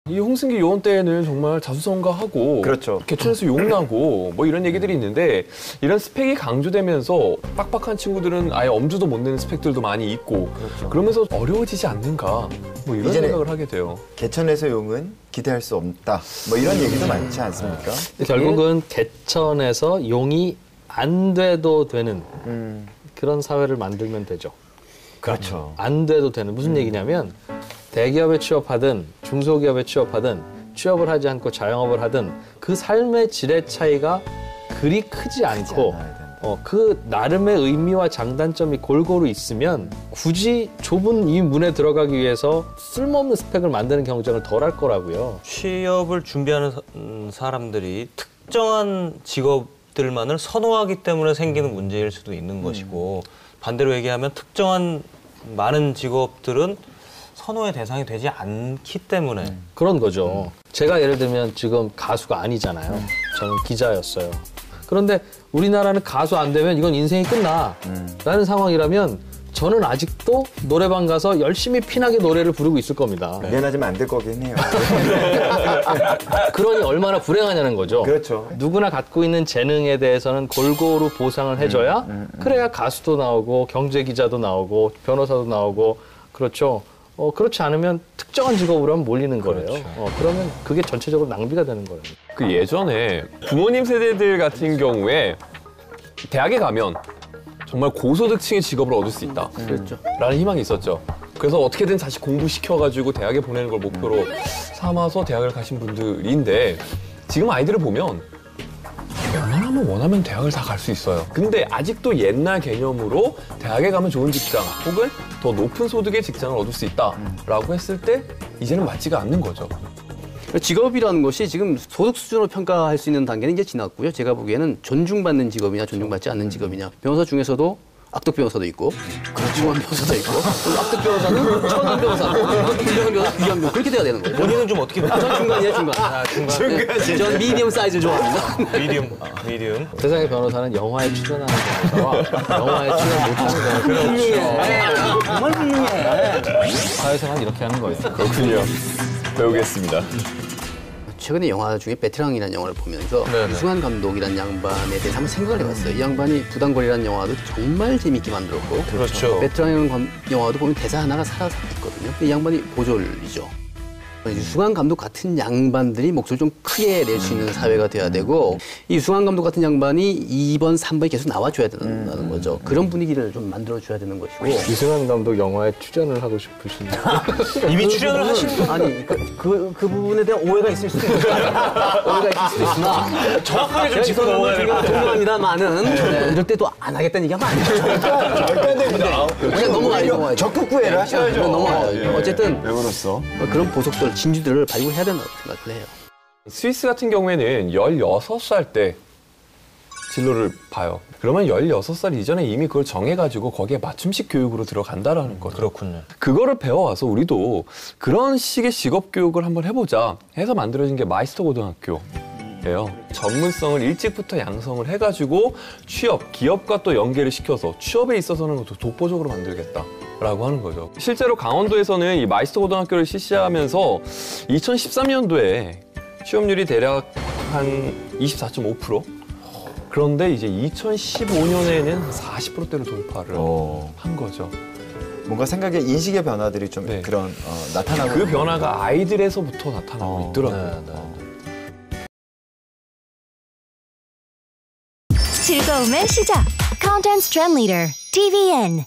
이 홍승기 요원 때에는 정말 자수성가하고 그렇죠. 개천에서 욕나고 뭐 이런 얘기들이 있는데 이런 스펙이 강조되면서 빡빡한 친구들은 아예 엄두도 못 내는 스펙들도 많이 있고 그렇죠. 그러면서 어려워지지 않는가 뭐 이런 생각을 하게 돼요. 개천에서 용은 기대할 수 없다. 뭐 이런 얘기도 많지 않습니까? 결국은 개천에서 용이 안 돼도 되는 그런 사회를 만들면 되죠. 그렇죠. 안 돼도 되는 무슨 얘기냐면 대기업에 취업하든 중소기업에 취업하든 취업을 하지 않고 자영업을 하든 그 삶의 질의 차이가 그리 크지 않고 그 나름의 의미와 장단점이 골고루 있으면 굳이 좁은 이 문에 들어가기 위해서 쓸모없는 스펙을 만드는 경쟁을 덜 할 거라고요. 취업을 준비하는 사람들이 특정한 직업들만을 선호하기 때문에 생기는 문제일 수도 있는 것이고 반대로 얘기하면 특정한 많은 직업들은 선호의 대상이 되지 않기 때문에 그런 거죠. 제가 예를 들면 지금 가수가 아니잖아요. 저는 기자였어요. 그런데 우리나라는 가수 안 되면 이건 인생이 끝나 라는 상황이라면 저는 아직도 노래방 가서 열심히 피나게 노래를 부르고 있을 겁니다. 미안하지만 안 될 거긴 해요. 그러니 얼마나 불행하냐는 거죠. 그렇죠. 누구나 갖고 있는 재능에 대해서는 골고루 보상을 해줘야 그래야 가수도 나오고 경제기자도 나오고 변호사도 나오고 그렇죠. 그렇지 않으면 특정한 직업으로 하면 몰리는 거예요. 그렇죠. 그러면 그게 전체적으로 낭비가 되는 거예요. 그 예전에 부모님 세대들 같은 경우에 대학에 가면 정말 고소득층의 직업을 얻을 수 있다. 그렇죠. 라는 희망이 있었죠. 그래서 어떻게든 다시 공부시켜가지고 대학에 보내는 걸 목표로 삼아서 대학을 가신 분들인데 지금 아이들을 보면 웬만하면 원하면 대학을 다 갈 수 있어요. 근데 아직도 옛날 개념으로 대학에 가면 좋은 직장 혹은 더 높은 소득의 직장을 얻을 수 있다라고 했을 때 이제는 맞지가 않는 거죠. 직업이라는 것이 지금 소득 수준으로 평가할 수 있는 단계는 이제 지났고요. 제가 보기에는 존중받는 직업이냐 존중받지 않는 직업이냐. 변호사 중에서도 악덕 변호사도 있고 중간 변호사도 있고 악덕 변호사는 천원 변호사, 김정은 변호사, 비견 변호사 그렇게 돼야 되는 거예요. 본인은 좀 어떻게 전 중간이에요, 중간. 중간. 전 미디엄 사이즈 좋아합니다. 미디움. 세상의 변호사는 영화에 출연하는 변호사와 영화에 출연 못하는 변호사. 정말 훌륭해. 사회생활 이렇게 하는 거예요. 그렇군요. 배우겠습니다. 최근에 영화 중에 베테랑이라는 영화를 보면서 유승환 감독이라는 양반에 대해서 한번 생각을 해봤어요. 이 양반이 부당거리라는 영화도 정말 재밌게 만들었고 그렇죠. 베테랑이라는 영화도 보면 대사 하나가 살아서 있거든요. 이 양반이 보졸이죠. 유승환 감독 같은 양반들이 목소리를 좀 크게 낼 수 있는 사회가 돼야 되고 이 유승환 감독 같은 양반이 2번, 3번이 계속 나와줘야 된다는 거죠. 그런 분위기를 좀 만들어줘야 되는 것이고 유승환 감독 영화에 출연을 하고 싶으신데 이미 출연을 하신 분 아니 그 부분에 대한 오해가 있을 수도 있어요. 오해가 있을 수도 있으나 정확하게 좀 짚고 넘어가야 될 것 같아요. 존경합니다만은 이럴 때도 안 하겠다는 얘기하면 안 되죠. 절대 안 됩니다. 그냥 넘어가야죠. 적극 구애를 하셔야죠. 넘어가야죠. 어쨌든 배우로서. 그런 보석들, 진주들을 발굴해야 된다고 생각을 해요. 스위스 같은 경우에는 16살 때 진로를 봐요. 그러면 16살 이전에 이미 그걸 정해가지고 거기에 맞춤식 교육으로 들어간다라는 거죠. 그렇군요. 그거를 배워와서 우리도 그런 식의 직업 교육을 한번 해보자 해서 만들어진 게 마이스터 고등학교예요. 전문성을 일찍부터 양성을 해가지고 취업, 기업과 또 연계를 시켜서 취업에 있어서는 독보적으로 만들겠다. 라고 하는 거죠. 실제로 강원도에서는 이 마이스터 고등학교를 실시하면서 2013년도에 취업률이 대략 한 24.5%? 그런데 이제 2015년에는 40%대로 돌파를 한 거죠. 뭔가 생각의 인식의 변화들이 좀 네. 그런 나타나고 그 변화가 아이들에서부터 나타나고 있더라고요. 즐거움의 시작. Content Trend Leader, TVN.